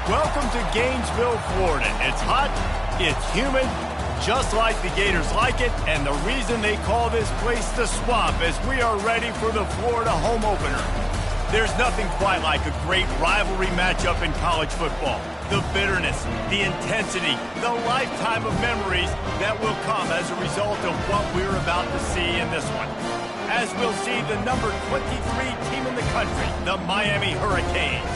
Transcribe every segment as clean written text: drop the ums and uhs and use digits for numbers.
Welcome to Gainesville, Florida. It's hot, it's humid, just like the Gators like it, and the reason they call this place the Swamp is we are ready for the Florida home opener. There's nothing quite like a great rivalry matchup in college football. The bitterness, the intensity, the lifetime of memories that will come as a result of what we're about to see in this one. As we'll see the number 23 team in the country, the Miami Hurricanes,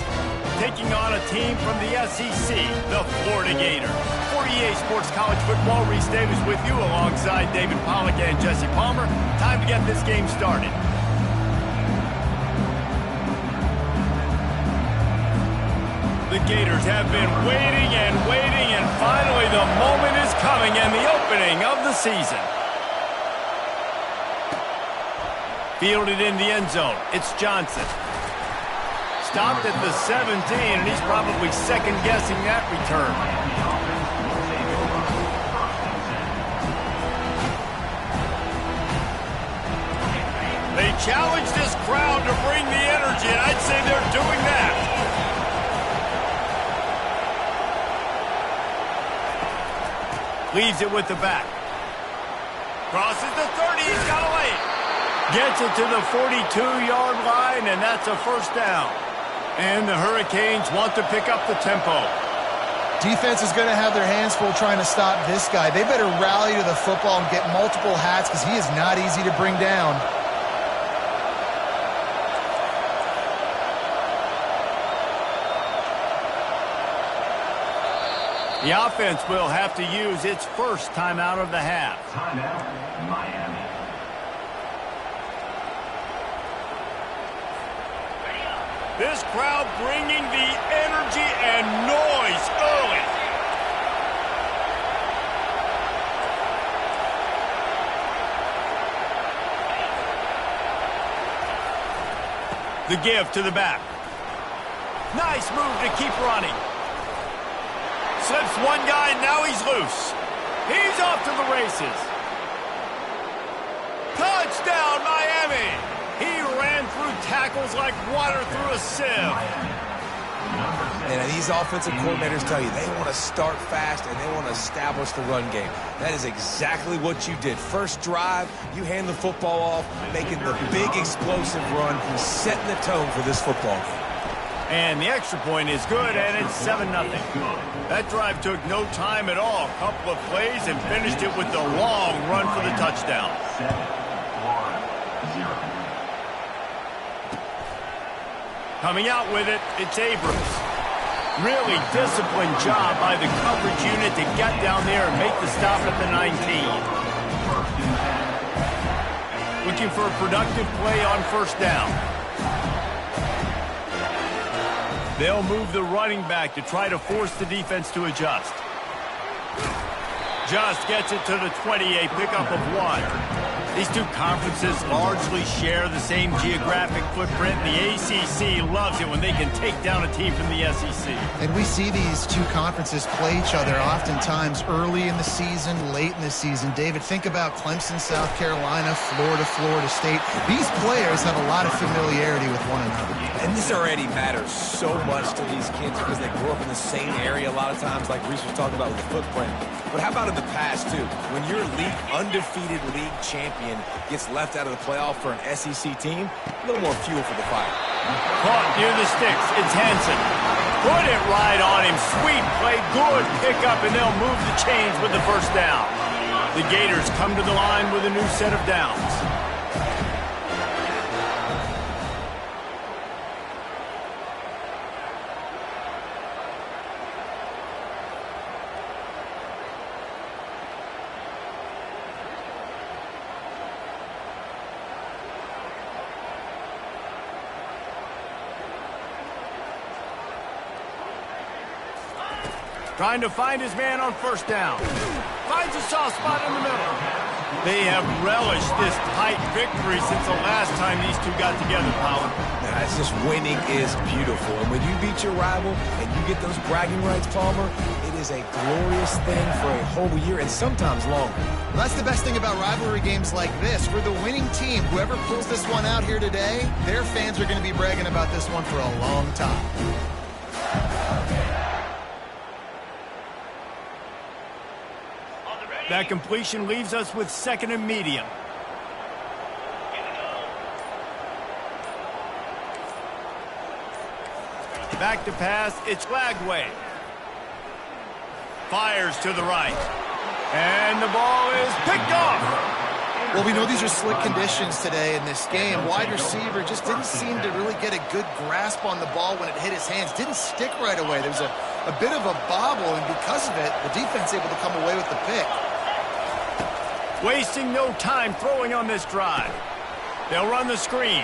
taking on a team from the SEC, the Florida Gators. For EA Sports College Football, Reese Davis with you alongside David Pollack and Jesse Palmer. Time to get this game started. The Gators have been waiting, and finally the moment is coming and the opening of the season. Fielded in the end zone, it's Johnson. Stopped at the 17, and he's probably second-guessing that return. They challenge this crowd to bring the energy, and I'd say they're doing that. Leaves it with the back. Crosses the 30, he's got to lay it. Gets it to the 42-yard line, and that's a first down. And the Hurricanes want to pick up the tempo. Defense is going to have their hands full trying to stop this guy. They better rally to the football and get multiple hats because he is not easy to bring down. The offense will have to use its first timeout of the half. Timeout, Miami. This crowd bringing the energy and noise early. The give to the back. Nice move to keep running. Slips one guy, now he's loose. He's off to the races. Touchdown, Miami! He ran through tackles like water through a sieve. And these offensive coordinators tell you they want to start fast and they want to establish the run game. That is exactly what you did. First drive, you hand the football off, making the big explosive run, setting the tone for this football game. And the extra point is good, and it's 7-0. That drive took no time at all. A couple of plays and finished it with the long run for the touchdown. 7-1-0. Coming out with it, it's Abrams. Really disciplined job by the coverage unit to get down there and make the stop at the 19. Looking for a productive play on first down. They'll move the running back to try to force the defense to adjust. Just gets it to the 20, a pickup of 1. These two conferences largely share the same geographic footprint. The ACC loves it when they can take down a team from the SEC. And we see these two conferences play each other oftentimes early in the season, late in the season. David, think about Clemson, South Carolina, Florida, Florida State. These players have a lot of familiarity with one another. And this already matters so much to these kids because they grew up in the same area a lot of times, like Reese was talking about with the footprint. But how about in the past, too? When your undefeated league champion gets left out of the playoff for an SEC team, a little more fuel for the fire. Caught near the sticks. It's Hansen. Put it right on him. Sweet play. Good pickup, and they'll move the chains with the first down. The Gators come to the line with a new set of downs. Trying to find his man on first down. Finds a soft spot in the middle. They have relished this tight victory since the last time these two got together, Powell. It's just winning is beautiful. And when you beat your rival and you get those bragging rights, Palmer, it is a glorious thing for a whole year and sometimes longer. Well, that's the best thing about rivalry games like this. For the winning team, whoever pulls this one out here today, their fans are going to be bragging about this one for a long time. That completion leaves us with 2nd and medium. Back to pass, it's Lagway. Fires to the right. And the ball is picked off. Well, we know these are slick conditions today in this game. Wide receiver just didn't seem to really get a good grasp on the ball when it hit his hands. Didn't stick right away. There was a bit of a bobble, and because of it, the defense able to come away with the pick. Wasting no time throwing on this drive. They'll run the screen.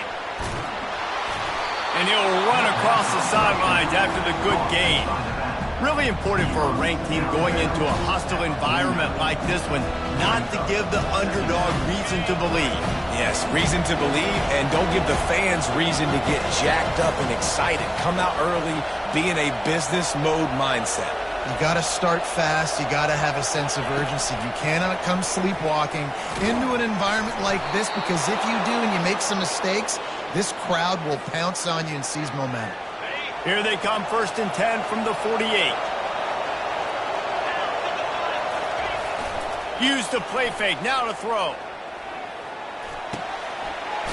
And he'll run across the sidelines after the good gain. Really important for a ranked team going into a hostile environment like this one, not to give the underdog reason to believe. Yes, reason to believe, and don't give the fans reason to get jacked up and excited. Come out early, be in a business mode mindset. You got to start fast. You got to have a sense of urgency. You cannot come sleepwalking into an environment like this, because if you do and you make some mistakes, this crowd will pounce on you and seize momentum. Here they come, 1st and 10 from the 48. Use the play fake, now to throw.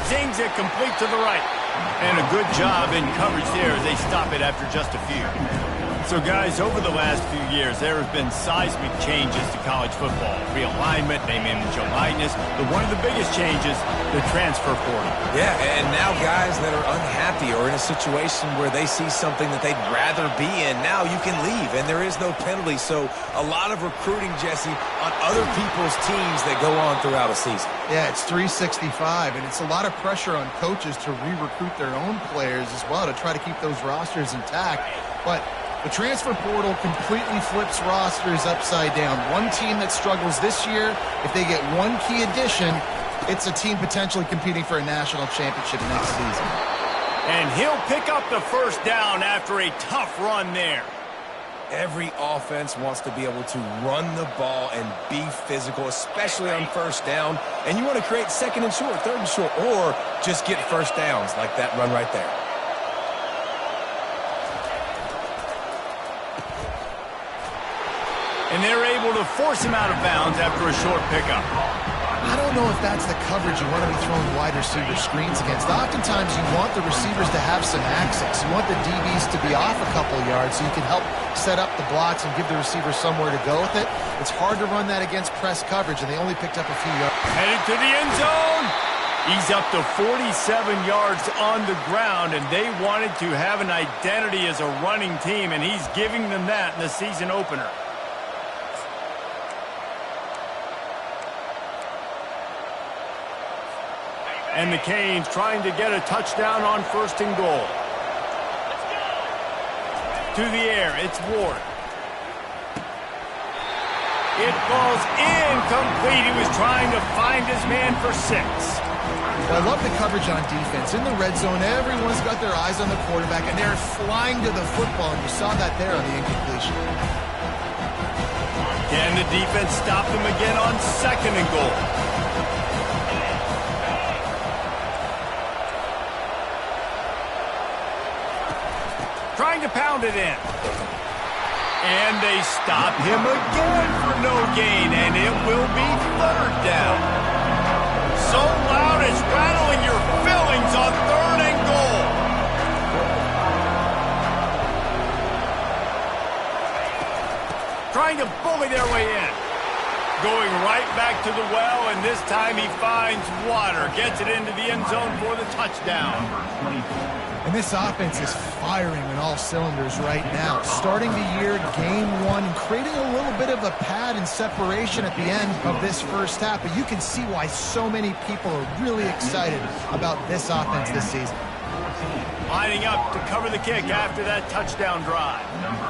Zings it complete to the right. And a good job in coverage there as they stop it after just a few. So, guys, over the last few years, there have been seismic changes to college football. Realignment, name, image, and likeness. But one of the biggest changes, the transfer portal. Yeah, and now guys that are unhappy or in a situation where they see something that they'd rather be in, now you can leave, and there is no penalty. So a lot of recruiting, Jesse, on other people's teams that go on throughout a season. Yeah, it's 365, and it's a lot of pressure on coaches to re-recruit their own players as well to try to keep those rosters intact. But the transfer portal completely flips rosters upside down. One team that struggles this year, if they get one key addition, it's a team potentially competing for a national championship next season. And he'll pick up the 1st down after a tough run there. Every offense wants to be able to run the ball and be physical, especially on 1st down. And you want to create 2nd and short, 3rd and short, or just get 1st downs like that run right there. And they're able to force him out of bounds after a short pickup. I don't know if that's the coverage you want to be throwing wide receiver screens against. Oftentimes you want the receivers to have some access. You want the DBs to be off a couple yards so you can help set up the blocks and give the receiver somewhere to go with it. It's hard to run that against press coverage, and they only picked up a few yards. Headed to the end zone. He's up to 47 yards on the ground, and they wanted to have an identity as a running team, and he's giving them that in the season opener. And the Canes trying to get a touchdown on 1st and goal. To the air, it's Ward. It falls incomplete. He was trying to find his man for 6. Well, I love the coverage on defense. In the red zone, everyone's got their eyes on the quarterback, and they're flying to the football, and you saw that there on the incompletion. Can the defense stop them again on 2nd and goal? Trying to pound it in. And they stop him again for no gain, and it will be 3rd down. So loud it's rattling your fillings on 3rd and goal. Trying to bully their way in. Going right back to the well, and this time he finds water. Gets it into the end zone for the touchdown. And this offense is firing on all cylinders right now. Starting the year, game 1, and creating a little bit of a pad and separation at the end of this 1st half. But you can see why so many people are really excited about this offense this season. Lining up to cover the kick after that touchdown drive. Number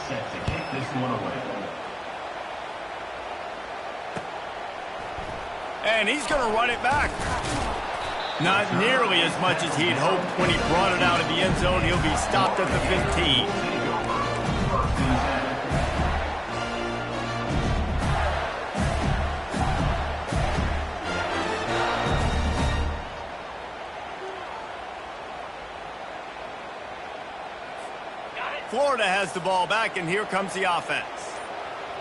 3, set to kick this one away. And he's going to run it back. Not nearly as much as he'd hoped when he brought it out of the end zone. He'll be stopped at the 15. Florida has the ball back, and here comes the offense.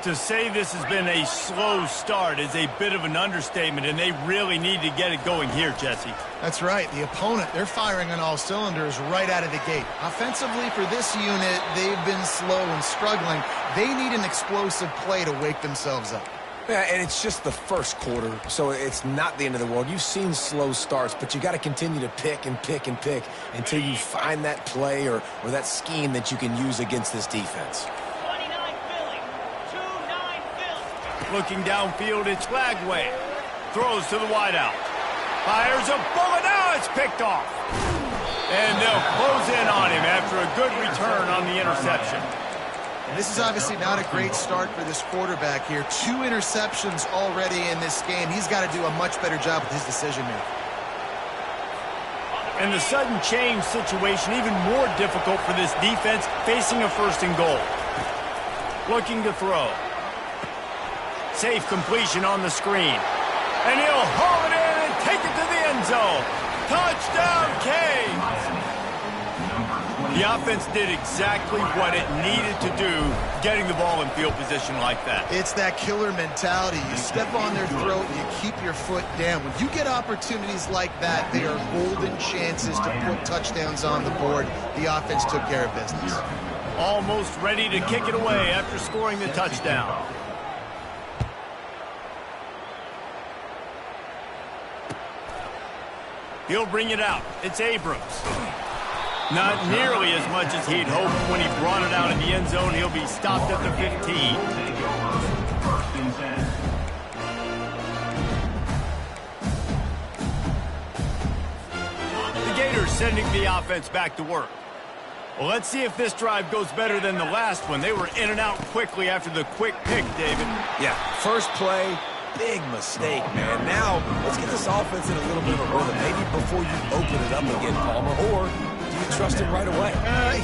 To say this has been a slow start is a bit of an understatement, and they really need to get it going here, Jesse. That's right. The opponent, they're firing on all cylinders right out of the gate. Offensively, for this unit, they've been slow and struggling. They need an explosive play to wake themselves up. Yeah, and it's just the first quarter, so it's not the end of the world. You've seen slow starts, but you got to continue to pick and pick and pick until you find that play or that scheme that you can use against this defense. Looking downfield, it's Lagway. Throws to the wideout. Fires a bullet. Now it's picked off. And they'll close in on him after a good return on the interception. And this is obviously not a great start for this quarterback here. 2 interceptions already in this game. He's got to do a much better job with his decision-making. And the sudden change situation even more difficult for this defense facing a 1st and goal. Looking to throw. Safe completion on the screen. And he'll haul it in and take it to the end zone. Touchdown, Canes! The offense did exactly what it needed to do, getting the ball in field position like that. It's that killer mentality. You step on their throat, you keep your foot down. When you get opportunities like that, they are golden chances to put touchdowns on the board. The offense took care of business. Almost ready to kick it away after scoring the touchdown. He'll bring it out. It's Abrams. Not nearly as much as he'd hoped when he brought it out in the end zone. He'll be stopped at the 15. The Gators sending the offense back to work. Well, let's see if this drive goes better than the last one. They were in and out quickly after the quick pick, David. Yeah, first play. Big mistake, man. Now, let's get this offense in a little bit of a rhythm. Maybe before you open it up again, Palmer, or do you trust him right away?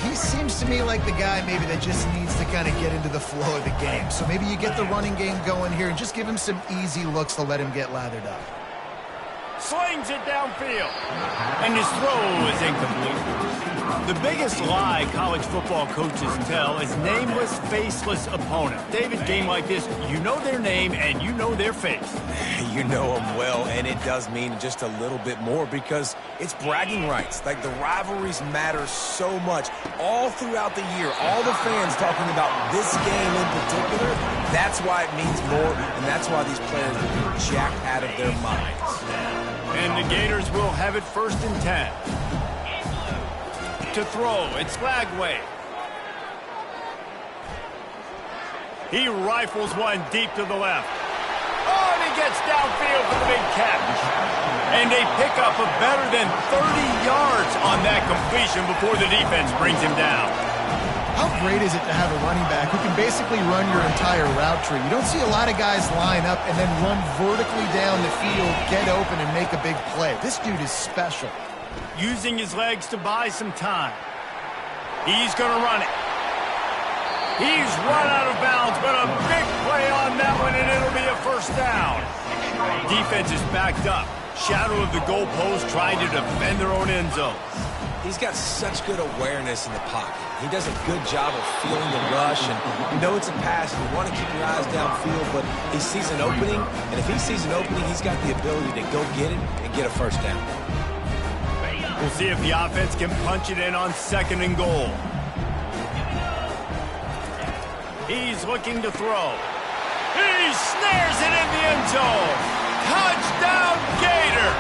He seems to me like the guy maybe that just needs to kind of get into the flow of the game. So maybe you get the running game going here and just give him some easy looks to let him get lathered up. Slings it downfield. And his throw is incomplete. The biggest lie college football coaches tell is nameless, faceless opponent. David, game like this, you know their name and you know their face. You know them well, and it does mean just a little bit more because it's bragging rights. Like, the rivalries matter so much all throughout the year. All the fans talking about this game in particular, that's why it means more, and that's why these players will be jacked out of their minds. And the Gators will have it 1st and 10. To throw, it's Lagway. He rifles one deep to the left. Oh, and he gets downfield for the big catch. And they pick up a better than 30 yards on that completion before the defense brings him down. How great is it to have a running back who can basically run your entire route tree? You don't see a lot of guys line up and then run vertically down the field, get open, and make a big play. This dude is special. Using his legs to buy some time. He's going to run it. He's run out of bounds, but a big play on that one, and it'll be a 1st down. Defense is backed up. Shadow of the goalpost trying to defend their own end zone. He's got such good awareness in the pocket. He does a good job of feeling the rush, and you know it's a pass, and you want to keep your eyes downfield, but he sees an opening, and if he sees an opening, he's got the ability to go get it and get a 1st down. We'll see if the offense can punch it in on 2nd and goal. He's looking to throw. He snares it in the end zone. Touchdown, Gator!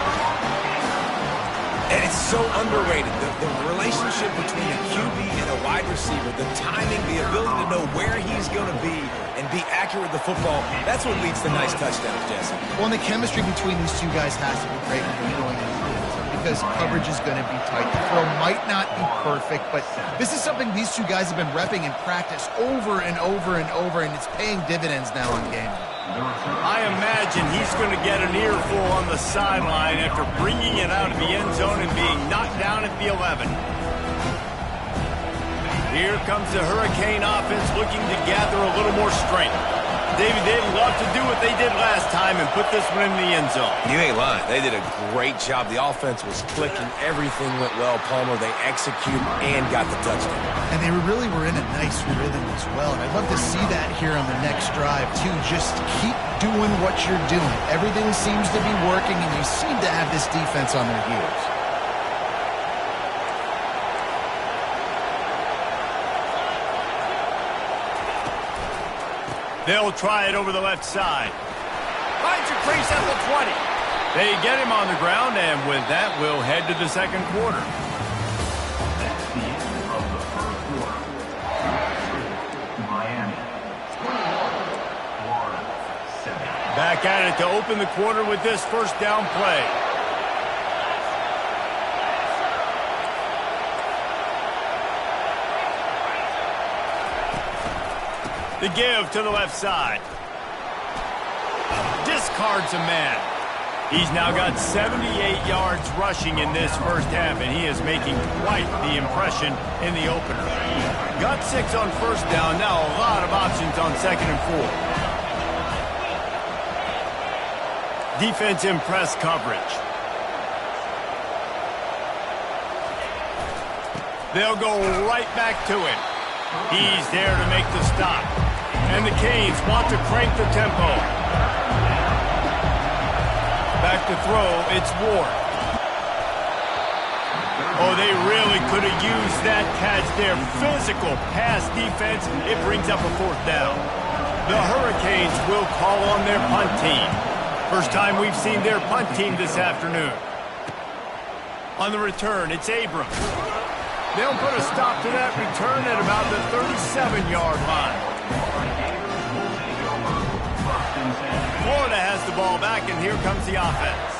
And it's so underrated. The relationship between a QB and a wide receiver, the timing, the ability to know where he's going to be and be accurate with the football, that's what leads to nice touchdowns, Jesse. Well, and the chemistry between these two guys has to be great when you're going into because coverage is going to be tight. The throw might not be perfect, but this is something these two guys have been repping in practice over and over and over, and it's paying dividends now in game. I imagine he's going to get an earful on the sideline after bringing it out of the end zone and being knocked down at the 11. Here comes the Hurricane offense looking to gather a little more strength. David, they'd love to do what they did last time and put this one in the end zone. You ain't lying. They did a great job. The offense was clicking. Everything went well. Palmer, they executed and got the touchdown. And they really were in a nice rhythm as well. And I'd love to see that here on the next drive, too. Just keep doing what you're doing. Everything seems to be working, and you seem to have this defense on their heels. They'll try it over the left side. Finds a crease at the 20. They get him on the ground, and with that, we'll head to the second quarter. That's the end of the first quarter. Miami 21, Florida 7. Back at it to open the quarter with this first down play. The give to the left side. Discards a man. He's now got 78 yards rushing in this first half, and he is making quite the impression in the opener. Got 6 on first down, now a lot of options on second and 4. Defense in press coverage. They'll go right back to it. He's there to make the stop. And the Canes want to crank the tempo. Back to throw, it's Ward. Oh, they really could have used that catch there. Physical pass defense, it brings up a fourth down. The Hurricanes will call on their punt team. First time we've seen their punt team this afternoon. On the return, it's Abrams. They'll put a stop to that return at about the 37-yard line. Florida has the ball back, and here comes the offense.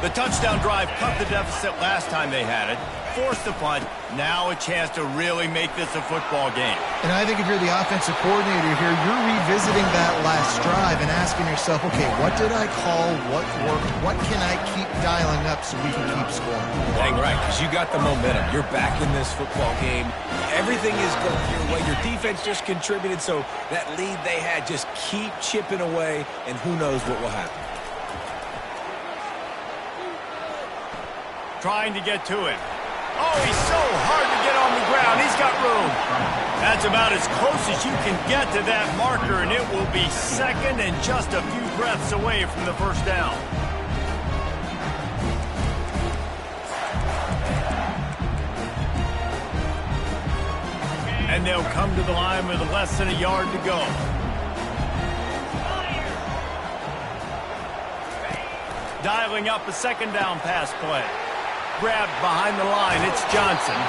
The touchdown drive cut the deficit last time they had it, forced the punt, now a chance to really make this a football game. And I think if you're the offensive coordinator here, you're revisiting that last drive and asking yourself, okay, what did I call? What worked? What can I keep dialing up so we can keep scoring? Dang right, because you got the momentum. You're back in this football game. Everything is going your way. Your defense just contributed, so that lead they had, just keep chipping away, and who knows what will happen. Trying to get to it. Oh, he's so hard to get on the ground. He's got room. That's about as close as you can get to that marker, and it will be second and just a few breaths away from the first down. And they'll come to the line with less than a yard to go. Dialing up a second down pass play. Grabbed behind the line, it's Johnson.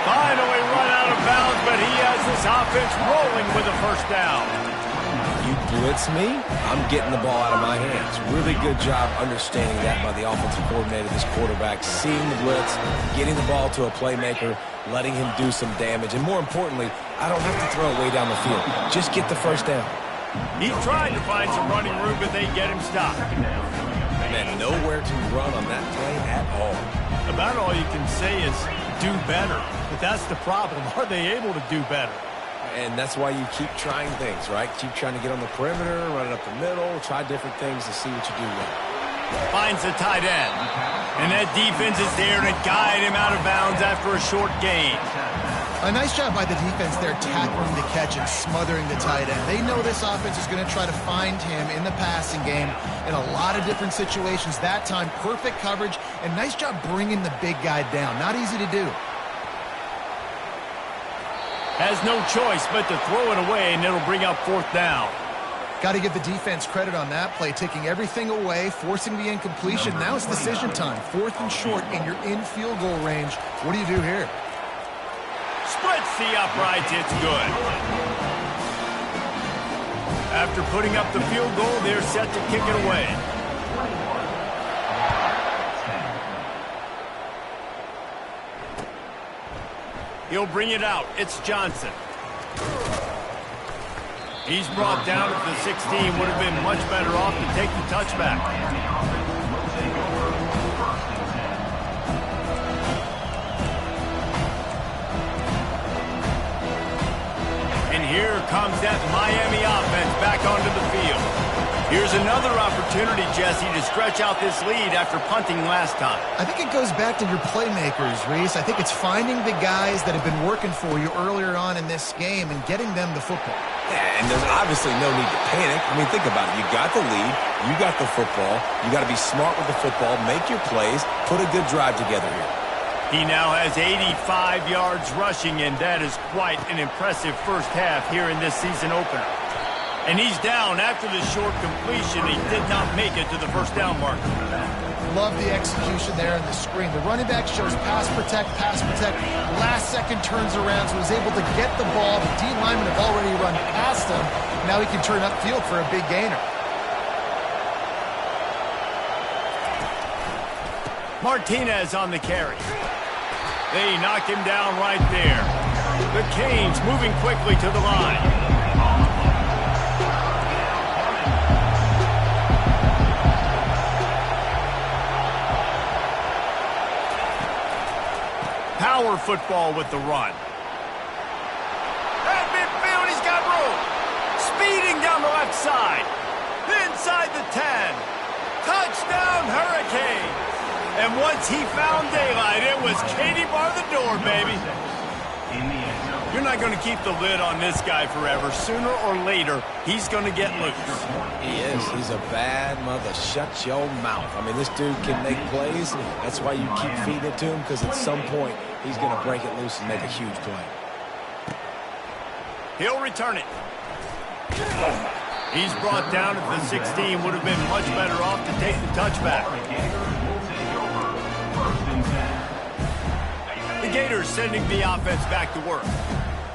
Finally run out of bounds, but he has this offense rolling with a first down. You blitz me, I'm getting the ball out of my hands. Really good job understanding that by the offensive coordinator, this quarterback, seeing the blitz, getting the ball to a playmaker, letting him do some damage, and more importantly, I don't have to throw it way down the field. Just get the first down. He tried to find some running room, but they get him stopped. Man, nowhere to run on that play at all. About all you can say is do better. But that's the problem. Are they able to do better? And that's why you keep trying things, right? Keep trying to get on the perimeter, run it up the middle, try different things to see what you do well. Finds the tight end. And that defense is there to guide him out of bounds after a short gain. A nice job by the defense there tackling the catch and smothering the tight end. They know this offense is going to try to find him in the passing game in a lot of different situations. That time, perfect coverage, and nice job bringing the big guy down. Not easy to do. Has no choice but to throw it away, and it'll bring up fourth down. Got to give the defense credit on that play, taking everything away, forcing the incompletion. Now it's decision time. Fourth and short, and you're in field goal range. What do you do here? Splits the uprights, it's good. After putting up the field goal, they're set to kick it away. He'll bring it out. It's Johnson. He's brought down at the 16. Would have been much better off to take the touchback. And here comes that Miami offense back onto the Here's another opportunity, Jesse, to stretch out this lead after punting last time. I think it goes back to your playmakers, Reese. I think it's finding the guys that have been working for you earlier on in this game and getting them the football. Yeah, and there's obviously no need to panic. I mean, think about it. You got the lead. You got the football. You got to be smart with the football. Make your plays. Put a good drive together here. He now has 85 yards rushing, and that is quite an impressive first half here in this season opener. And he's down after the short completion. He did not make it to the first down marker. Love the execution there in the screen. The running back shows pass protect, pass protect. Last second turns around, so he's able to get the ball. The D linemen have already run past him. Now he can turn upfield for a big gainer. Martinez on the carry. They knock him down right there. The Canes moving quickly to the line. Power football with the run. At midfield, he's got room. Speeding down the left side. Inside the 10. Touchdown, Hurricanes. And once he found daylight, it was Katie bar the door, baby. You're not going to keep the lid on this guy forever. Sooner or later, he's going to get loose. He is. He's a bad mother. Shut your mouth. I mean, this dude can make plays. That's why you keep feeding it to him, because at some point, he's going to break it loose and make a huge play. He'll return it. He's brought down at the 16. Would have been much better off to take the touchback. The Gators sending the offense back to work.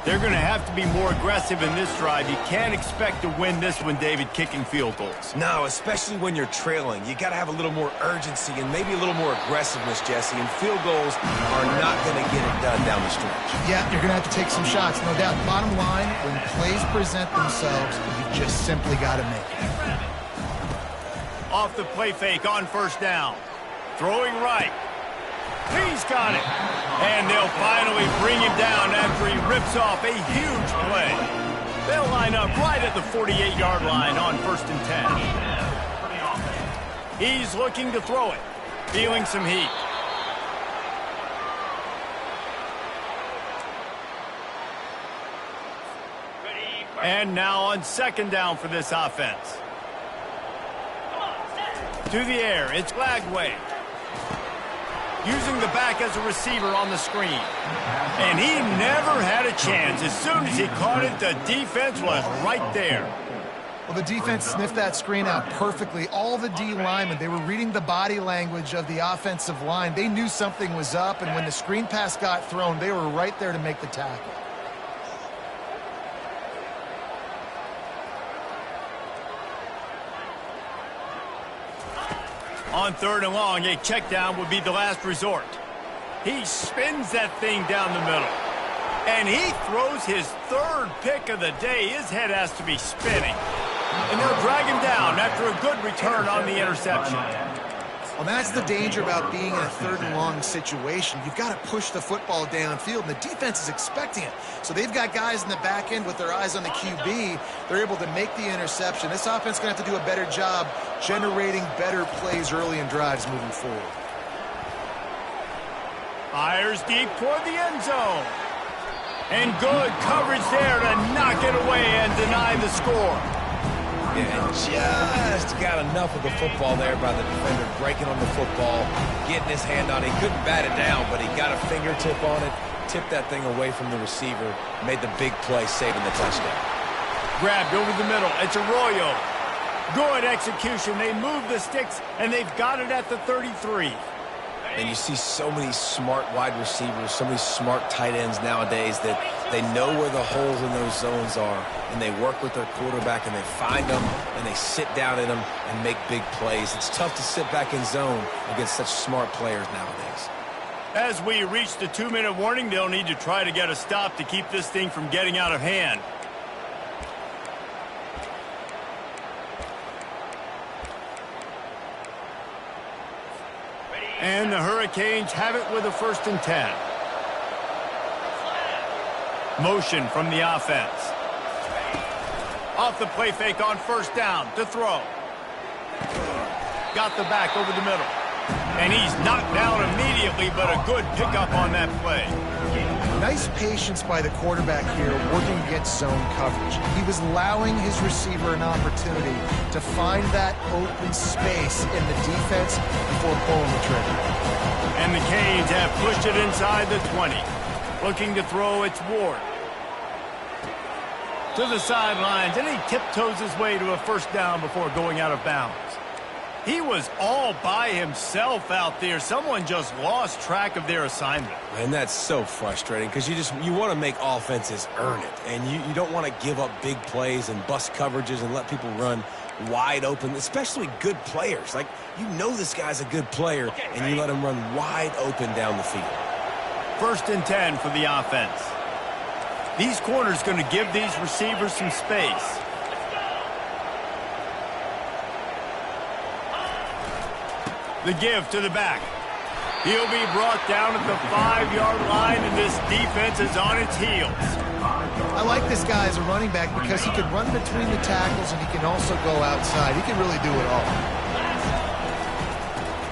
They're going to have to be more aggressive in this drive. You can't expect to win this one, David, kicking field goals. No, especially when you're trailing. You got to have a little more urgency and maybe a little more aggressiveness, Jesse. And field goals are not going to get it done down the stretch. Yeah, you're going to have to take some shots, no doubt. Bottom line, when plays present themselves, you just simply got to make it. Off the play fake on first down. Throwing right. He's got it. And they'll finally bring him down after he rips off a huge play. They'll line up right at the 48-yard line on 1st and 10. He's looking to throw it. Feeling some heat. And now on 2nd down for this offense. To the air, it's Lagway. Using the back as a receiver on the screen. And he never had a chance. As soon as he caught it, the defense was right there. Well, the defense sniffed that screen out perfectly. All the D linemen, they were reading the body language of the offensive line. They knew something was up, and when the screen pass got thrown, they were right there to make the tackle. On 3rd and long, a check down would be the last resort. He spins that thing down the middle. And he throws his 3rd pick of the day. His head has to be spinning. And they'll drag him down after a good return on the interception. Well, that's the danger about being in a 3rd and long situation. You've got to push the football downfield, and the defense is expecting it. So they've got guys in the back end with their eyes on the QB. They're able to make the interception. This offense is going to have to do a better job generating better plays early in drives moving forward. Fires deep toward the end zone. And good coverage there to knock it away and deny the score. Yeah, just got enough of the football there by the defender, breaking on the football, getting his hand on it. He couldn't bat it down, but he got a fingertip on it, tipped that thing away from the receiver, made the big play, saving the touchdown. Grabbed over the middle. It's Arroyo. Good execution. They move the sticks, and they've got it at the 33. And you see so many smart wide receivers, so many smart tight ends nowadays that they know where the holes in those zones are, and they work with their quarterback, and they find them, and they sit down in them and make big plays. It's tough to sit back in zone against such smart players nowadays. As we reach the 2-minute warning, they'll need to try to get a stop to keep this thing from getting out of hand. And the Hurricanes have it with a 1st and 10. Motion from the offense. Off the play fake on 1st down to throw. got the back over the middle. And he's knocked down immediately, but a good pickup on that play. Nice patience by the quarterback here, working against zone coverage. He was allowing his receiver an opportunity to find that open space in the defense before pulling the trigger. And the Canes have pushed it inside the 20. Looking to throw, it's Ward. To the sidelines, and he tiptoes his way to a first down before going out of bounds. He was all by himself out there. Someone just lost track of their assignment. And that's so frustrating because you want to make offenses earn it. And you don't want to give up big plays and bust coverages and let people run wide open, especially good players. Like, you know this guy's a good player, and you let him run wide open down the field. 1st and 10 for the offense. These corners going to give these receivers some space. The give to the back. He'll be brought down at the 5-yard line, and this defense is on its heels. I like this guy as a running back because he can run between the tackles and he can also go outside. He can really do it all.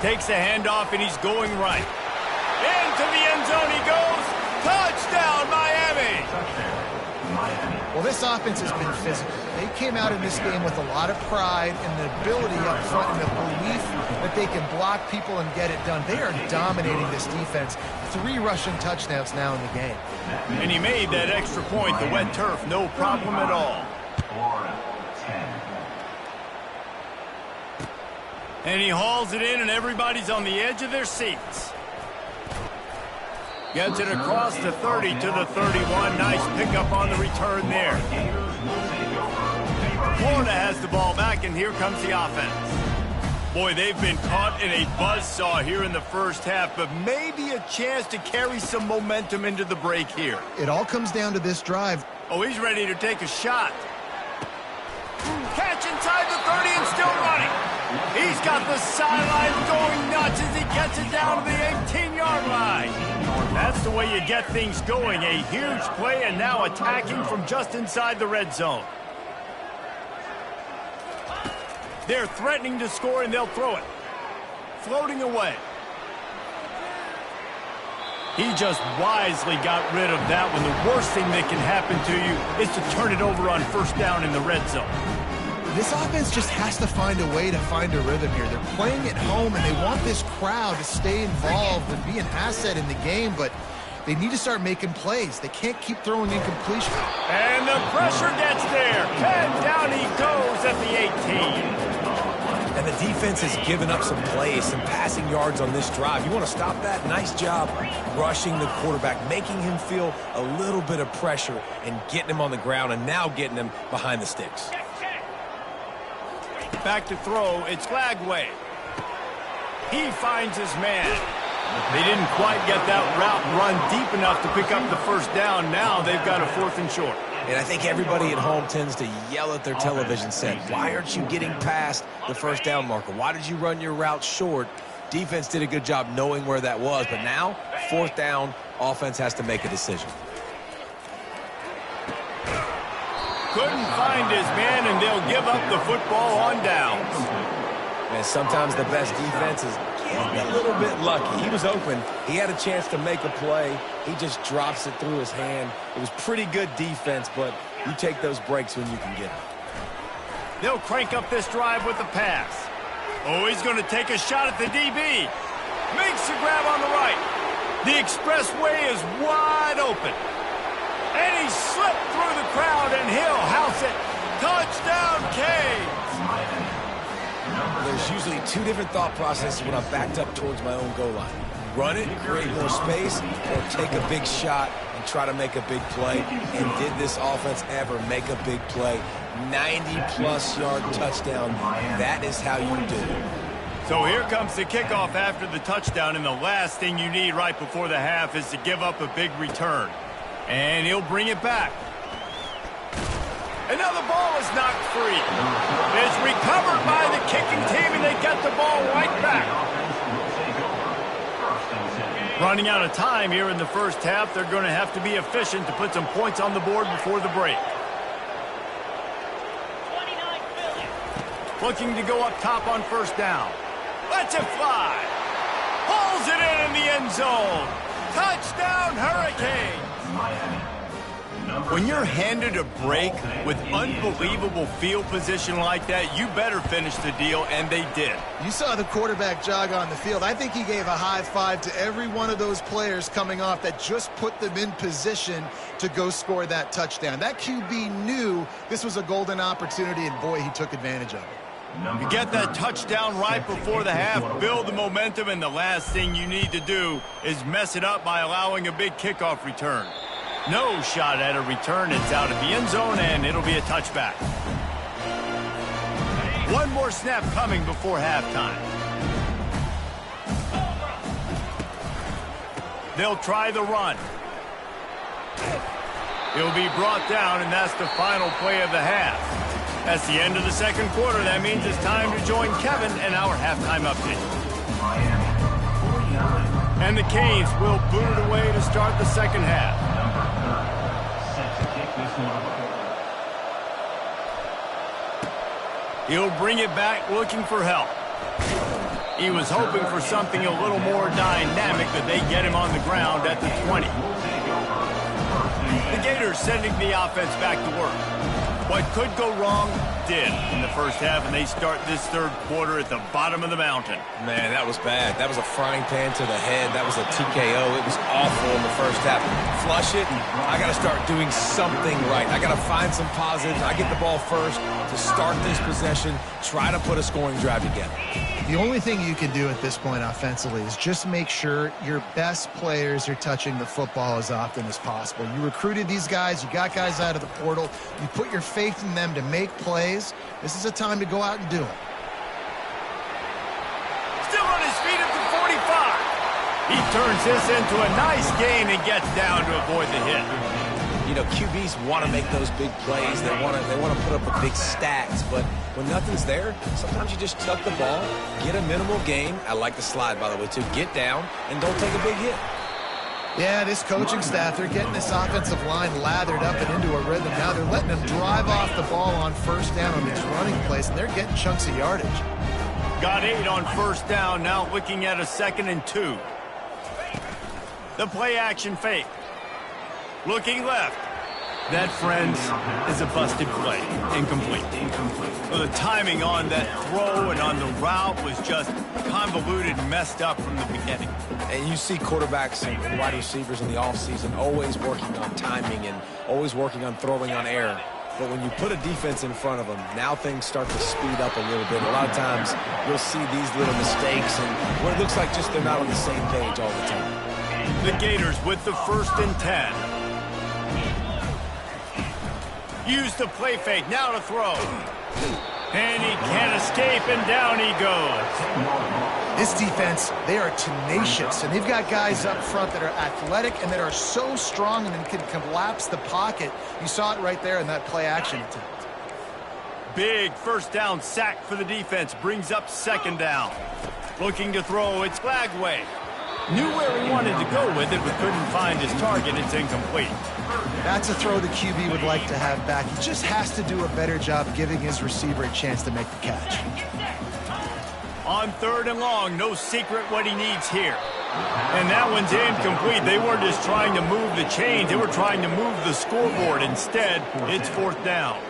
Takes the handoff, and he's going right. Into the end zone he goes. Touchdown, Miami! Well, this offense has been physical. They came out in this game with a lot of pride and the ability up front and the belief that they can block people and get it done. They are dominating this defense. 3 rushing touchdowns now in the game. And he made that extra point, the wet turf, no problem at all. And he hauls it in, and everybody's on the edge of their seats. Gets it across the 30 to the 31. Nice pickup on the return there. Florida has the ball back, and here comes the offense. Boy, they've been caught in a buzzsaw here in the first half, but maybe a chance to carry some momentum into the break here. It all comes down to this drive. Oh, he's ready to take a shot. Catch inside the 30 and still running. He's got the sideline going nuts as he gets it down to the 18-yard line. That's the way you get things going. A huge play, and now attacking from just inside the red zone. They're threatening to score, and they'll throw it. Floating away. He just wisely got rid of that one. The worst thing that can happen to you is to turn it over on first down in the red zone. This offense just has to find a way to find a rhythm here. They're playing at home, and they want this crowd to stay involved and be an asset in the game, but they need to start making plays. They can't keep throwing incompletion. And the pressure gets there. And down he goes at the 18. And the defense has given up some plays, some passing yards on this drive. You want to stop that? Nice job rushing the quarterback, making him feel a little bit of pressure and getting him on the ground and now getting him behind the sticks. Back to throw, it's Glagway. He finds his man. They didn't quite get that route run deep enough to pick up the first down. Now they've got a 4th and short. And I think everybody at home tends to yell at their television set, why aren't you getting past the first down marker? Why did you run your route short? Defense did a good job knowing where that was, but now, 4th down, offense has to make a decision. Couldn't find his man, and they'll give up the football on downs. And sometimes the best defense is getting a little bit lucky. He was open. He had a chance to make a play. He just drops it through his hand. It was pretty good defense, but you take those breaks when you can get them. They'll crank up this drive with the pass. Oh, he's going to take a shot at the DB. Makes the grab on the right. The expressway is wide open. And he slipped through the crowd, and he'll house it. Touchdown, Canes! There's usually 2 different thought processes when I'm backed up towards my own goal line. Run it, create more space, or take a big shot and try to make a big play. And did this offense ever make a big play? 90-plus yard touchdown. That is how you do it. So here comes the kickoff after the touchdown, and the last thing you need right before the half is to give up a big return. And he'll bring it back. And now the ball is knocked free. It's recovered by the kicking team, and they get the ball right back. Running out of time here in the first half, they're going to have to be efficient to put some points on the board before the break. Looking to go up top on first down. Lets it fly. Pulls it in the end zone. Touchdown, Hurricanes. When you're handed a break with unbelievable field position like that, you better finish the deal, and they did. You saw the quarterback jog on the field. I think he gave a high five to every one of those players coming off that just put them in position to go score that touchdown. That QB knew this was a golden opportunity, and boy, he took advantage of it. You get that touchdown right before the half, build the momentum, and the last thing you need to do is mess it up by allowing a big kickoff return. No shot at a return. It's out of the end zone, and it'll be a touchback. One more snap coming before halftime. They'll try the run. He'll be brought down, and that's the final play of the half. That's the end of the second quarter. That means it's time to join Kevin and our halftime update. And the Canes will boot it away to start the second half. He'll bring it back looking for help. He was hoping for something a little more dynamic, but they get him on the ground at the 20. The Gators sending the offense back to work. What could go wrong did in the first half, and they start this third quarter at the bottom of the mountain. Man, that was bad. That was a frying pan to the head. That was a TKO. It was awful in the first half. Flush it. I got to start doing something right. I got to find some positives. I get the ball first to start this possession, try to put a scoring drive together. The only thing you can do at this point offensively is just make sure your best players are touching the football as often as possible. You recruited these guys. You got guys out of the portal. You put your faith in them to make plays. This is a time to go out and do it. Still on his feet at the 45. He turns this into a nice gain and gets down to avoid the hit. You know, QBs want to make those big plays. They want to put up the big stats. But when nothing's there, sometimes you just tuck the ball, get a minimal gain. I like the slide, by the way, too. Get down and don't take a big hit. Yeah, this coaching staff, they're getting this offensive line lathered up and into a rhythm. Now they're letting them drive off the ball on first down on these running plays, and they're getting chunks of yardage. Got 8 on first down, now looking at a 2nd and 2. The play action fake. Looking left. That, friends, is a busted play. Incomplete. Well, the timing on that throw and on the route was just convoluted, messed up from the beginning. And you see quarterbacks and wide receivers in the offseason always working on timing and always working on throwing on air. But when you put a defense in front of them, now things start to speed up a little bit. A lot of times you'll see these little mistakes and what it looks like just they're not on the same page all the time. The Gators with the 1st and 10. Use the play fake, now to throw. And he can't escape, and down he goes. This defense, they are tenacious, and they've got guys up front that are athletic and that are so strong and can collapse the pocket. You saw it right there in that play action attempt. Big first down sack for the defense, brings up 2nd down. Looking to throw, it's Flagway. Knew where he wanted to go with it, but couldn't find his target. It's incomplete. That's a throw the QB would like to have back. He just has to do a better job giving his receiver a chance to make the catch. On 3rd and long, no secret what he needs here. And that one's incomplete. They weren't just trying to move the chains. They were trying to move the scoreboard. Instead, it's 4th down.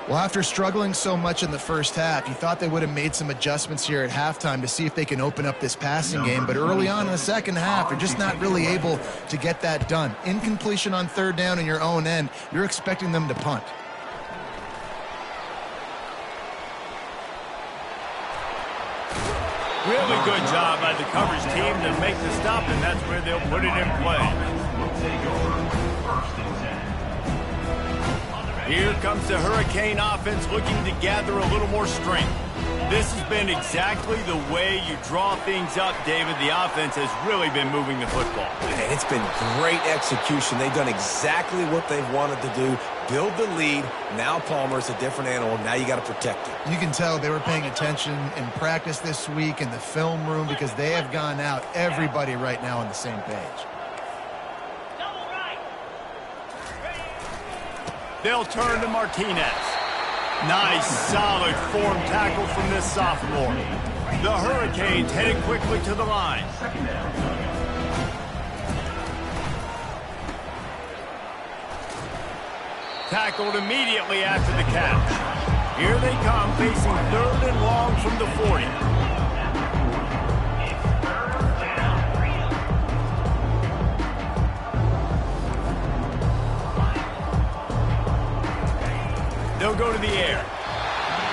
Well, after struggling so much in the first half, you thought they would have made some adjustments here at halftime to see if they can open up this passing game. But early on in the second half, they're just not really able to get that done. Incompletion on 3rd down in your own end, you're expecting them to punt. Really good job by the coverage team to make the stop, and that's where they'll put it in play. Here comes the Hurricane offense looking to gather a little more strength. This has been exactly the way you draw things up, David. The offense has really been moving the football. And it's been great execution. They've done exactly what they've wanted to do. Build the lead. Now Palmer's a different animal. Now you got to protect it. You can tell they were paying attention in practice this week in the film room because they have gone out, everybody right now on the same page. They'll turn to Martinez. Nice, solid form tackle from this sophomore. The Hurricanes headed quickly to the line. Second down. Tackled immediately after the catch. Here they come, facing 3rd and long from the 40. They'll go to the air.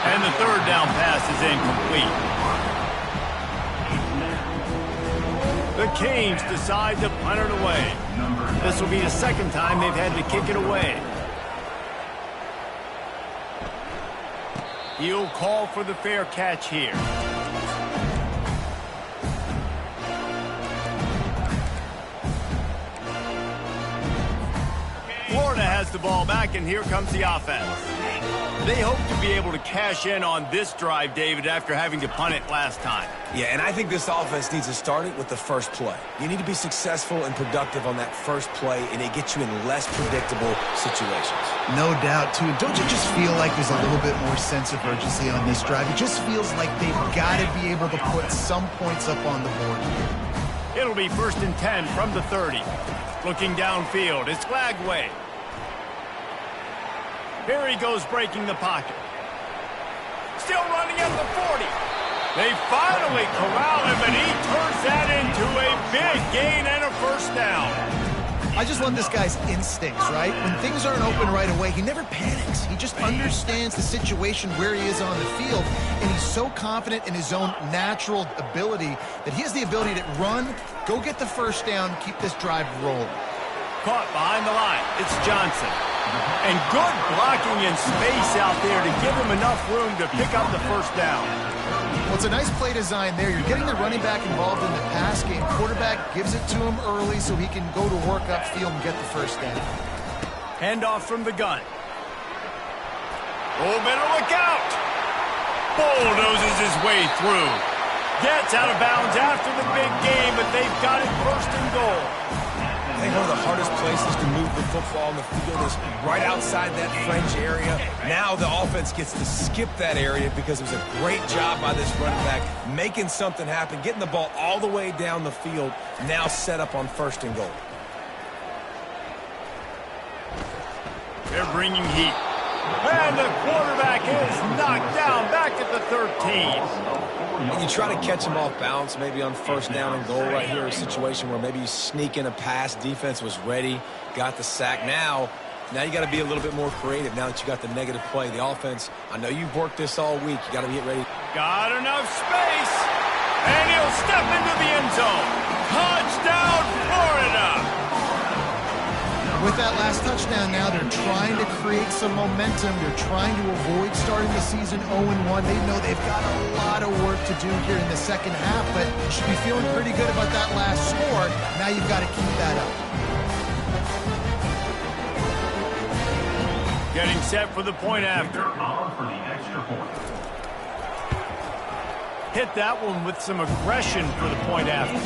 And the 3rd down pass is incomplete. The Canes decide to punt it away. This will be the 2nd time they've had to kick it away. He'll call for the fair catch here. Florida has the ball back, and here comes the offense. They hope to be able to cash in on this drive, David, after having to punt it last time. Yeah, and I think this offense needs to start it with the first play. You need to be successful and productive on that first play, and it gets you in less predictable situations. No doubt, too. Don't you just feel like there's a little bit more sense of urgency on this drive? It just feels like they've got to be able to put some points up on the board here. It'll be 1st and 10 from the 30. Looking downfield, it's Glagway. Here he goes, breaking the pocket. Still running at the 40. They finally corral him, and he turns that into a big gain and a 1st down. I just love this guy's instincts, right? When things aren't open right away, he never panics. He just understands the situation where he is on the field, and he's so confident in his own natural ability that he has the ability to run, go get the 1st down, keep this drive rolling. Caught behind the line. It's Johnson. And good blocking in space out there to give him enough room to pick up the 1st down. Well, it's a nice play design there. You're getting the running back involved in the pass game. Quarterback gives it to him early so he can go to work upfield and get the 1st down. Handoff from the gun. Oh, better look out. Bulldozes his way through. Gets out of bounds after the big game, but they've got it 1st and goal. I think one of the hardest places to move the football on the field is right outside that fringe area. Now the offense gets to skip that area because it was a great job by this running back, making something happen, getting the ball all the way down the field, now set up on 1st and goal. They're bringing heat. And the quarterback is knocked down back at the 13. And you try to catch him off balance, maybe on 1st down and goal right here, a situation where maybe you sneak in a pass, defense was ready, got the sack. Now you got to be a little bit more creative now that you got the negative play. The offense, I know you've worked this all week. You got to get ready. Got enough space, and he'll step into the end zone. Touchdown, Florida! With that last touchdown now, they're trying to create some momentum. They're trying to avoid starting the season 0-1. They know they've got a lot of work to do here in the 2nd half, but you should be feeling pretty good about that last score. Now you've got to keep that up. Getting set for the point after. For the extra point. Hit that one with some aggression for the point after.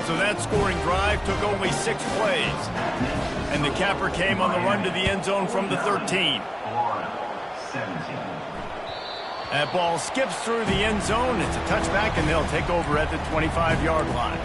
So that scoring drive took only 6 plays. And the capper came on the run to the end zone from the 13. That ball skips through the end zone. It's a touchback, and they'll take over at the 25-yard line.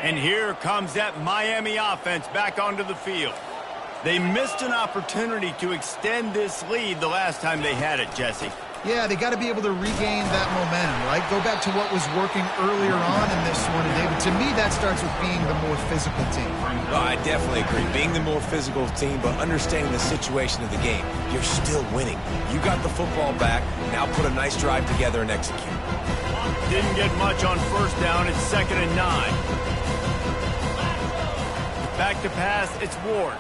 And here comes that Miami offense back onto the field. They missed an opportunity to extend this lead the last time they had it, Jesse. Yeah, they got to be able to regain that momentum, right? Go back to what was working earlier on in this one. And David, to me, that starts with being the more physical team. Well, I definitely agree. Being the more physical team, but understanding the situation of the game. You're still winning. You got the football back. Now put a nice drive together and execute. Didn't get much on 1st down. It's 2nd and 9. Back to pass, it's Ward.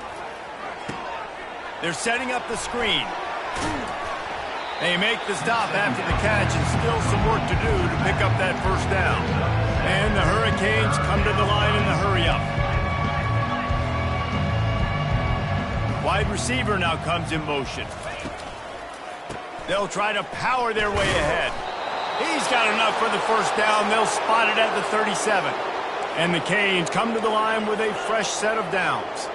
They're setting up the screen. They make the stop after the catch, and still some work to do to pick up that 1st down. And the Hurricanes come to the line in the hurry-up. Wide receiver now comes in motion. They'll try to power their way ahead. He's got enough for the first down. They'll spot it at the 37. And the Canes come to the line with a fresh set of downs.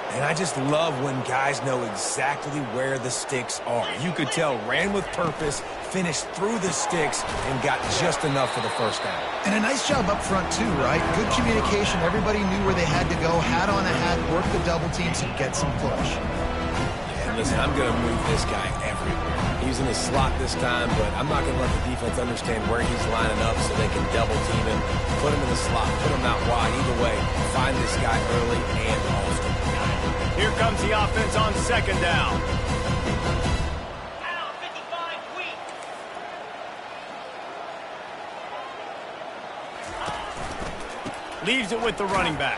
And I just love when guys know exactly where the sticks are. You could tell ran with purpose, finished through the sticks, and got just enough for the first down. And a nice job up front too, right? Good communication. Everybody knew where they had to go. Hat on a hat, work the double teams, and get some push. And listen, I'm going to move this guy everywhere. He's in the slot this time, but I'm not going to let the defense understand where he's lining up so they can double team him, put him in the slot, put him out wide. Either way, find this guy early and often. Here comes the offense on second down. Leaves it with the running back.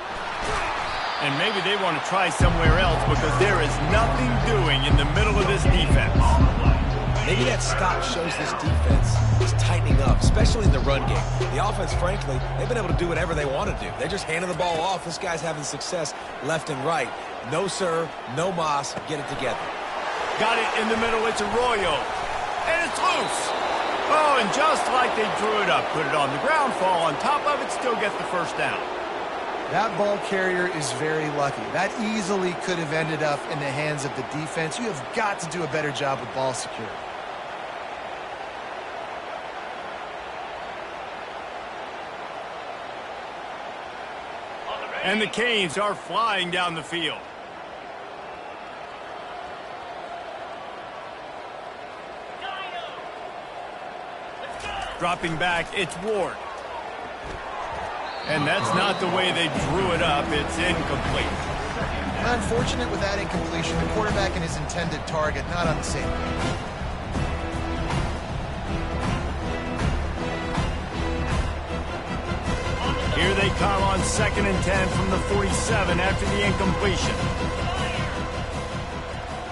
And maybe they want to try somewhere else because there is nothing doing in the middle of this defense. Maybe that stop shows this defense is tightening up, especially in the run game. The offense, frankly, they've been able to do whatever they want to do. They're just handing the ball off. This guy's having success left and right. No, sir, no mas. Get it together. Got it in the middle. It's Arroyo. And it's loose. Oh, and just like they drew it up, put it on the ground, fall on top of it, still get the first down. That ball carrier is very lucky. That easily could have ended up in the hands of the defense. You have got to do a better job with ball security. And the Canes are flying down the field. Dropping back, it's Ward. And that's not the way they drew it up. It's incomplete. Unfortunate with that incompletion. The quarterback and his intended target not on the same page. Here they come on 2nd and 10 from the 47 after the incompletion.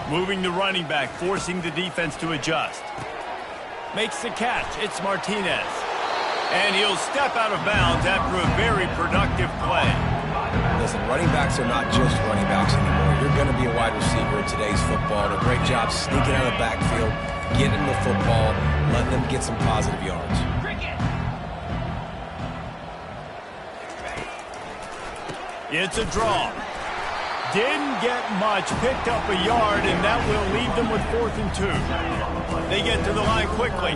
Moving the running back, forcing the defense to adjust. Makes the catch. It's Martinez. And he'll step out of bounds after a very productive play. Listen, running backs are not just running backs anymore. You're going to be a wide receiver in today's football. And a great job sneaking out of the backfield, getting the football, letting them get some positive yards. It's a draw. Didn't get much, picked up a yard, and that will leave them with 4th and 2. They get to the line quickly.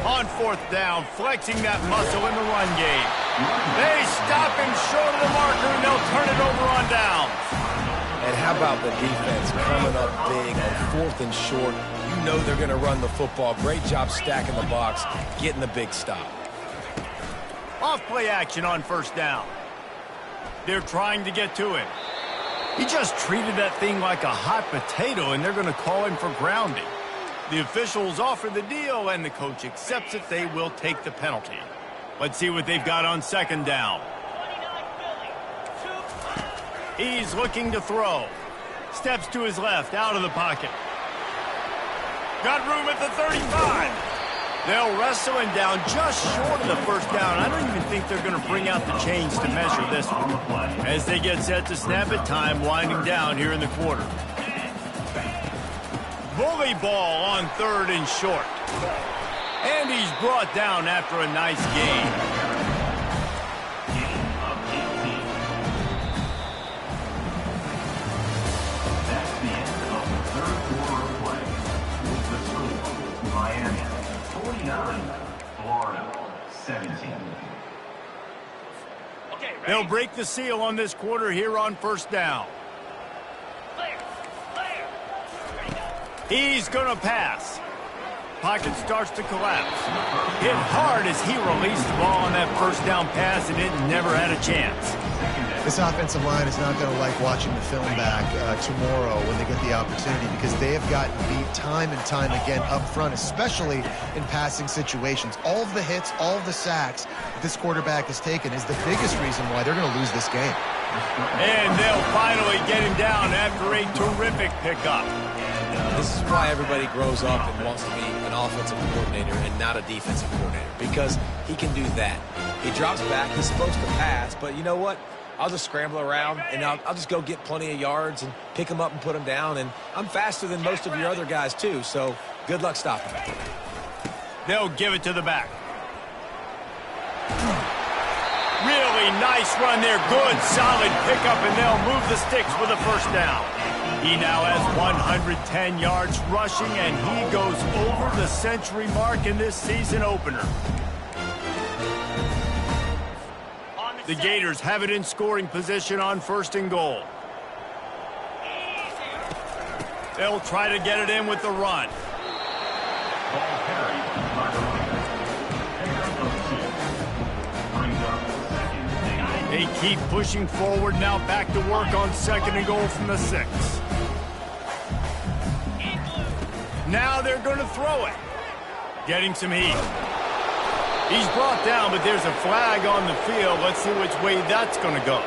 On 4th down, flexing that muscle in the run game. They stop him short of the marker, and they'll turn it over on downs. And how about the defense coming up big on 4th and short? You know they're going to run the football. Great job stacking the box, getting the big stop. Off play action on 1st down. They're trying to get to him. He just treated that thing like a hot potato, and they're going to call him for grounding. The officials offer the deal, and the coach accepts it. They will take the penalty. Let's see what they've got on 2nd down. He's looking to throw. Steps to his left, out of the pocket. Got room at the 35. They'll wrestle him down just short of the 1st down. I don't even think they're going to bring out the chains to measure this one. As they get set to snap it, time winding down here in the quarter. Bully ball on 3rd and short. And he's brought down after a nice gain. Florida, 17. They'll break the seal on this quarter here on 1st down. He's going to pass. Pocket starts to collapse. Hit hard as he released the ball on that 1st down pass, and it never had a chance. This offensive line is not going to like watching the film back tomorrow when they get the opportunity, because they have gotten beat time and time again up front, especially in passing situations. All of the hits, all of the sacks that this quarterback has taken is the biggest reason why they're going to lose this game. And they'll finally get him down after a terrific pickup. This is why everybody grows up and wants to be an offensive coordinator and not a defensive coordinator, because he can do that. He drops back. He's supposed to pass, but you know what? I'll just scramble around, and I'll just go get plenty of yards and pick them up and put them down, and I'm faster than most of your other guys, too, so good luck stopping me. They'll give it to the back. Really nice run there. Good, solid pickup, and they'll move the sticks with a first down. He now has 110 yards rushing, and he goes over the century mark in this season opener. The Gators have it in scoring position on 1st and goal. They'll try to get it in with the run. Ball carried by the running back. They keep pushing forward, now back to work on 2nd and goal from the 6. Now they're going to throw it. Getting some heat. He's brought down, but there's a flag on the field. Let's see which way that's going to go.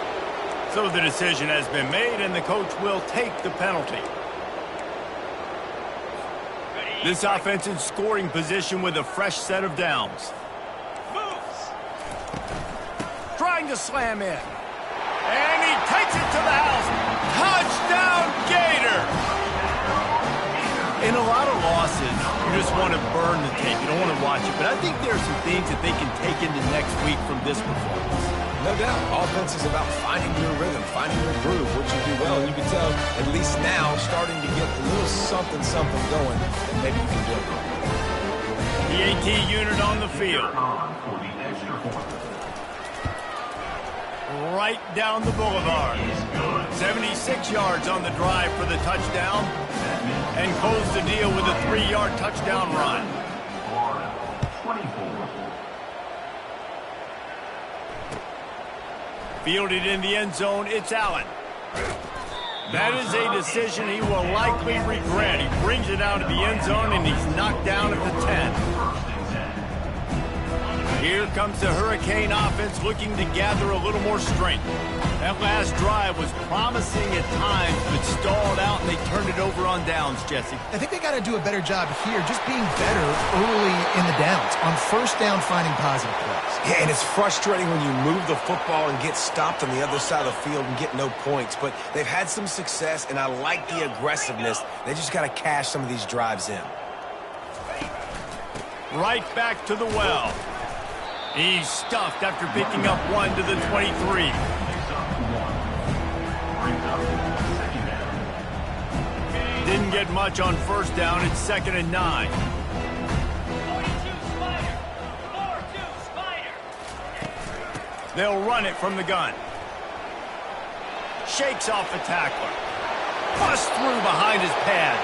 So the decision has been made, and the coach will take the penalty. This offense in scoring position with a fresh set of downs. Trying to slam in. And he takes it to the house. Touchdown, Gators! In a lot of losses, you just want to burn the tape. You don't want to watch it. But I think there are some things that they can take into next week from this performance. No doubt. Offense is about finding your rhythm, finding your groove, what you do well. And you can tell, at least now, starting to get a little something going, and maybe you can do it. The AT unit on the field. For the extra point. Right down the boulevard. 76 yards on the drive for the touchdown. And close the deal with a 3-yard touchdown run. Florida, 24. Fielded in the end zone, it's Allen. That is a decision he will likely regret. He brings it out of the end zone, and he's knocked down at the 10. Here comes the Hurricane offense looking to gather a little more strength. That last drive was promising at times, but stalled out, and they turned it over on downs, Jesse. I think they got to do a better job here, just being better early in the downs, on 1st down, finding positive plays. Yeah, and it's frustrating when you move the football and get stopped on the other side of the field and get no points. But they've had some success, and I like the aggressiveness. They just got to cash some of these drives in. Right back to the well. He's stuffed after picking up 1 to the 23. Didn't get much on 1st down. It's 2nd and 9. 42 Spider. 4-2 Spider. They'll run it from the gun. Shakes off the tackler. Busts through behind his pad.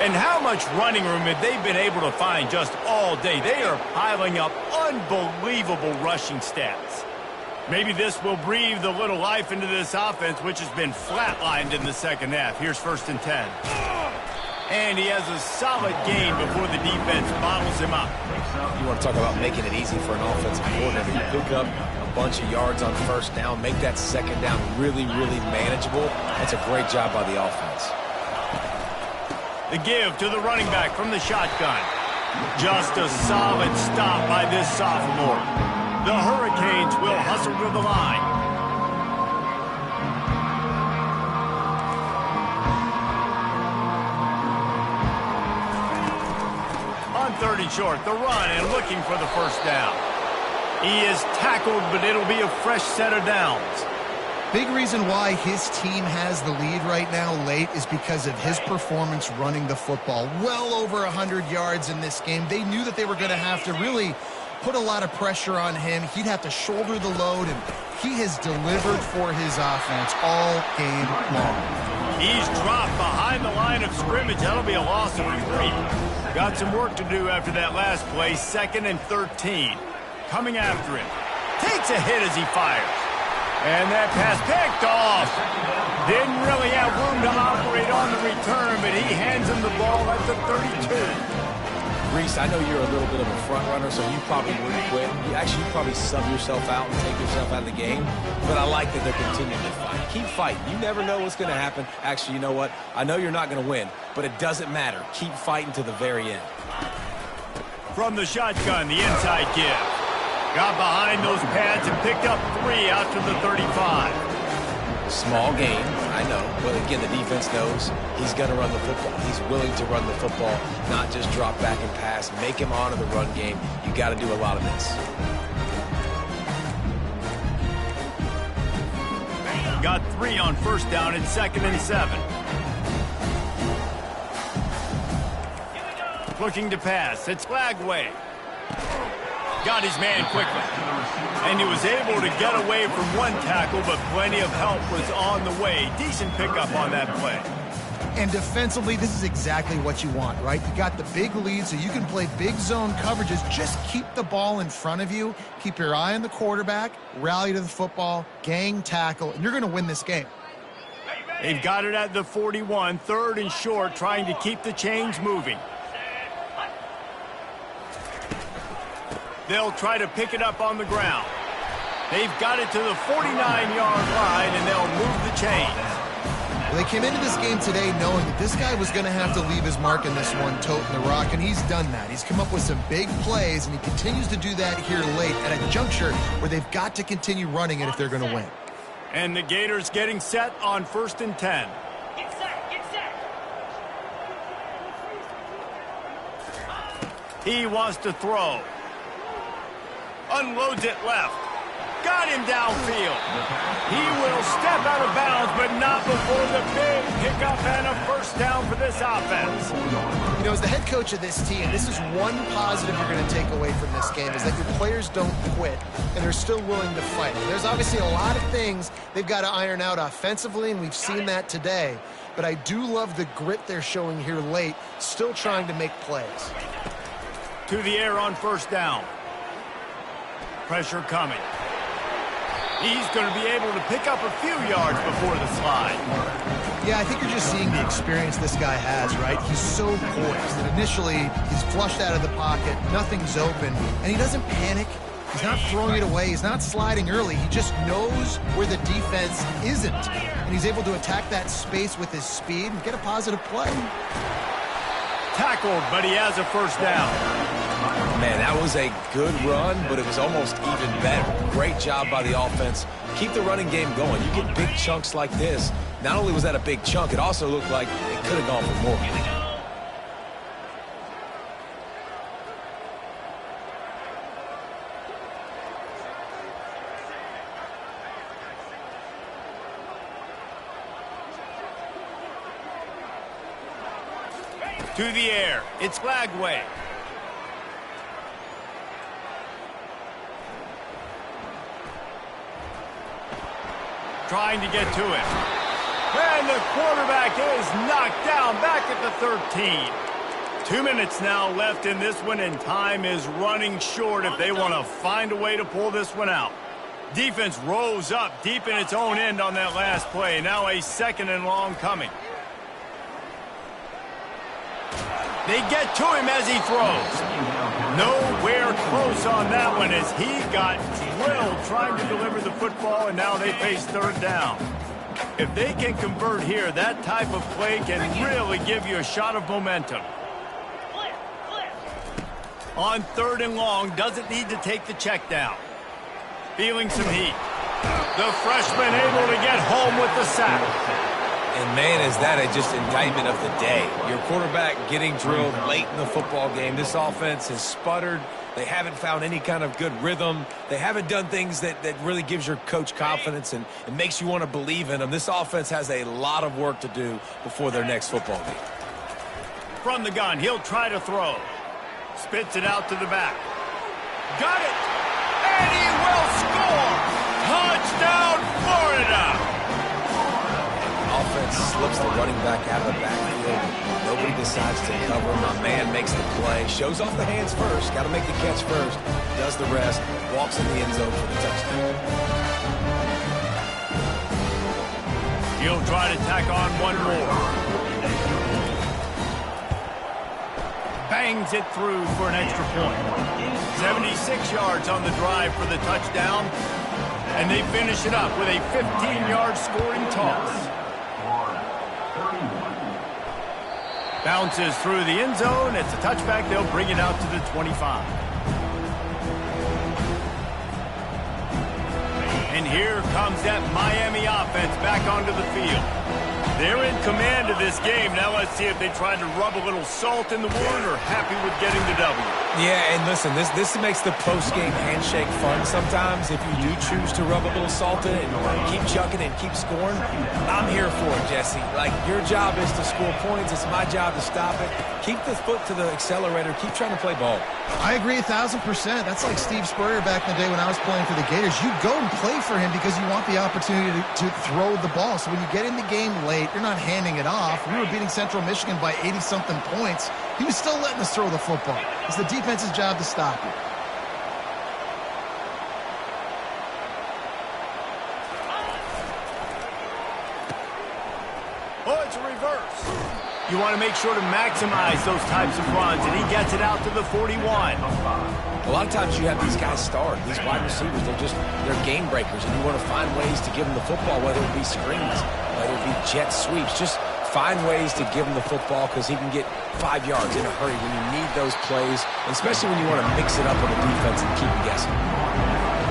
And how much running room have they been able to find just all day? They are piling up unbelievable rushing stats. Maybe this will breathe a little life into this offense, which has been flatlined in the 2nd half. Here's 1st and 10. And he has a solid gain before the defense bottles him up. You want to talk about making it easy for an offensive coordinator. You pick up a bunch of yards on 1st down, make that 2nd down really, really manageable. That's a great job by the offense. The give to the running back from the shotgun. Just a solid stop by this sophomore. The Hurricanes will hustle to the line. On 3rd and short, the run and looking for the 1st down. He is tackled, but it'll be a fresh set of downs. Big reason why his team has the lead right now late is because of his performance running the football. Well over 100 yards in this game. They knew that they were going to have to really put a lot of pressure on him. He'd have to shoulder the load, and he has delivered for his offense all game long. He's dropped behind the line of scrimmage. That'll be a loss of 3. Got some work to do after that last play. 2nd and 13. Coming after him. Takes a hit as he fires. And that pass picked off. Didn't really have room to operate on the return, but he hands him the ball at the 32. Reese, I know you're a little bit of a front runner, so you probably wouldn't quit. You probably sub yourself out and take yourself out of the game. But I like that they're continuing to fight. Keep fighting. You never know what's going to happen. Actually, you know what? I know you're not going to win, but it doesn't matter. Keep fighting to the very end. From the shotgun, the inside give. Got behind those pads and picked up 3 out to the 35. Small gain, I know, but again, the defense knows he's going to run the football. He's willing to run the football, not just drop back and pass, make him honor the run game. You got to do a lot of this. Got 3 on first down and 2nd and 7. Looking to pass, it's Lagway. Got his man quickly. And he was able to get away from one tackle, but plenty of help was on the way. Decent pickup on that play. And defensively, this is exactly what you want, right? You got the big lead, so you can play big zone coverages. Just keep the ball in front of you. Keep your eye on the quarterback. Rally to the football. Gang tackle. And you're going to win this game. They've got it at the 41. 3rd and short, trying to keep the chains moving. They'll try to pick it up on the ground. They've got it to the 49-yard line, and they'll move the chains. Well, they came into this game today knowing that this guy was going to have to leave his mark in this one, toting the rock, and he's done that. He's come up with some big plays, and he continues to do that here late at a juncture where they've got to continue running it if they're going to win. And the Gators getting set on 1st and 10. Get set, get set. He wants to throw. Unloads it left. Got him downfield. He will step out of bounds, but not before the big pickup and a first down for this offense. You know, as the head coach of this team, this is one positive you're going to take away from this game, is that your players don't quit, and they're still willing to fight. There's obviously a lot of things they've got to iron out offensively, and we've seen that today. But I do love the grit they're showing here late, still trying to make plays. To the air on first down. Pressure coming. He's going to be able to pick up a few yards before the slide. Yeah, I think you're just seeing the experience this guy has, right? He's so poised that initially he's flushed out of the pocket, nothing's open, and he doesn't panic. He's not throwing it away. He's not sliding early. He just knows where the defense isn't, and he's able to attack that space with his speed and get a positive play. Tackled, but he has a first down. Man, that was a good run, but it was almost even better. Great job by the offense. Keep the running game going. You get big chunks like this. Not only was that a big chunk, it also looked like it could have gone for more. To the air, it's Lagway. Trying to get to it. And the quarterback is knocked down back at the 13. 2 minutes now left in this one, and time is running short if they want to find a way to pull this one out. Defense rose up deep in its own end on that last play. Now a 2nd and long coming. They get to him as he throws. Nowhere close on that one as he got drilled trying to deliver the football, and now they face 3rd down. If they can convert here, that type of play can really give you a shot of momentum. On 3rd and long, doesn't need to take the check down. Feeling some heat. The freshman able to get home with the sack. And, man, is that just indictment of the day. Your quarterback getting drilled late in the football game. This offense has sputtered. They haven't found any kind of good rhythm. They haven't done things that really gives your coach confidence and it makes you want to believe in them. This offense has a lot of work to do before their next football game. From the gun, he'll try to throw. Spits it out to the back. Got it! And he will score! Touchdown, Florida! Offense slips the running back out of the backfield. Nobody decides to cover. My man makes the play. Shows off the hands first. Got to make the catch first. Does the rest. Walks in the end zone for the touchdown. He'll try to tack on one more. bangs it through for an extra point. 76 yards on the drive for the touchdown. And they finish it up with a 15-yard scoring toss. Bounces through the end zone. It's a touchback. They'll bring it out to the 25. And here comes that Miami offense back onto the field. They're in command of this game. Now let's see if they try to rub a little salt in the wound or happy with getting the W. Yeah, and listen, this makes the post-game handshake fun sometimes. If you do choose to rub a little salt in it and keep chucking and keep scoring, I'm here for it, Jesse. Like, your job is to score points. It's my job to stop it. Keep the foot to the accelerator. Keep trying to play ball. I agree 1,000%. That's like Steve Spurrier back in the day when I was playing for the Gators. You go and play for him because you want the opportunity to throw the ball. So when you get in the game late, you're not handing it off. We were beating Central Michigan by 80-something points. He was still letting us throw the football. It's the defense's job to stop it. Oh, it's a reverse. You want to make sure to maximize those types of runs, and he gets it out to the 41. A lot of times you have these guys start, these wide receivers, they're game breakers, and you want to find ways to give them the football, whether it be screens, whether it be jet sweeps. Just find ways to give him the football because he can get 5 yards in a hurry when you need those plays, especially when you want to mix it up on the defense and keep them guessing.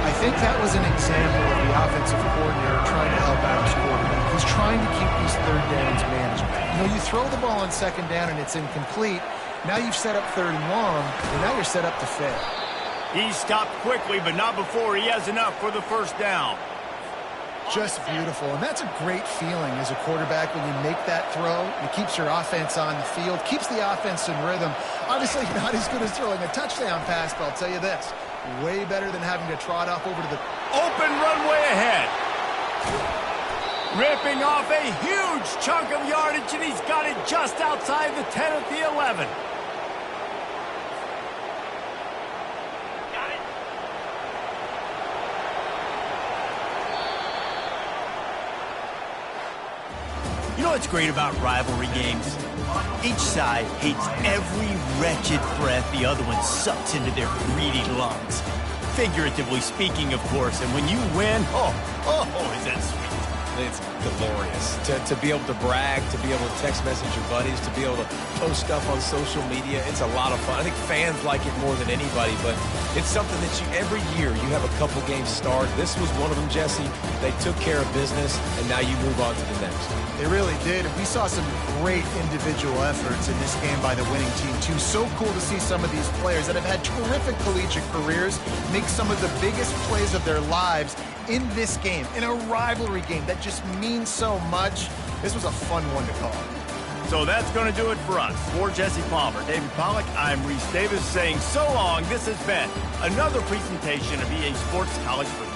I think that was an example of the offensive coordinator trying to help out his quarterback. He's trying to keep these third downs manageable. You know, you throw the ball on second down and it's incomplete. Now you've set up third and long, and now you're set up to fail. He stopped quickly, but not before he has enough for the first down. Just beautiful, and that's a great feeling as a quarterback when you make that throw. It keeps your offense on the field, keeps the offense in rhythm. Obviously not as good as throwing a touchdown pass, but I'll tell you this, way better than having to trot off over to the open runway ahead. Ripping off a huge chunk of yardage, and he's got it just outside the 10 at the 11. You know what's great about rivalry games? Each side hates every wretched breath the other one sucks into their greedy lungs. Figuratively speaking, of course, and when you win, oh, is that sweet. It's glorious to be able to brag, to be able to text message your buddies, to be able to post stuff on social media. It's a lot of fun. I think fans like it more than anybody, but it's something that every year you have a couple games start. This was one of them, Jesse. They took care of business, and now you move on to the next. They really did. We saw some great individual efforts in this game by the winning team, too. So cool to see some of these players that have had terrific collegiate careers make some of the biggest plays of their lives in this game, in a rivalry game that just means so much. This was a fun one to call. So that's going to do it for us. For Jesse Palmer, David Pollack, I'm Reese Davis saying so long. This has been another presentation of EA Sports College Football.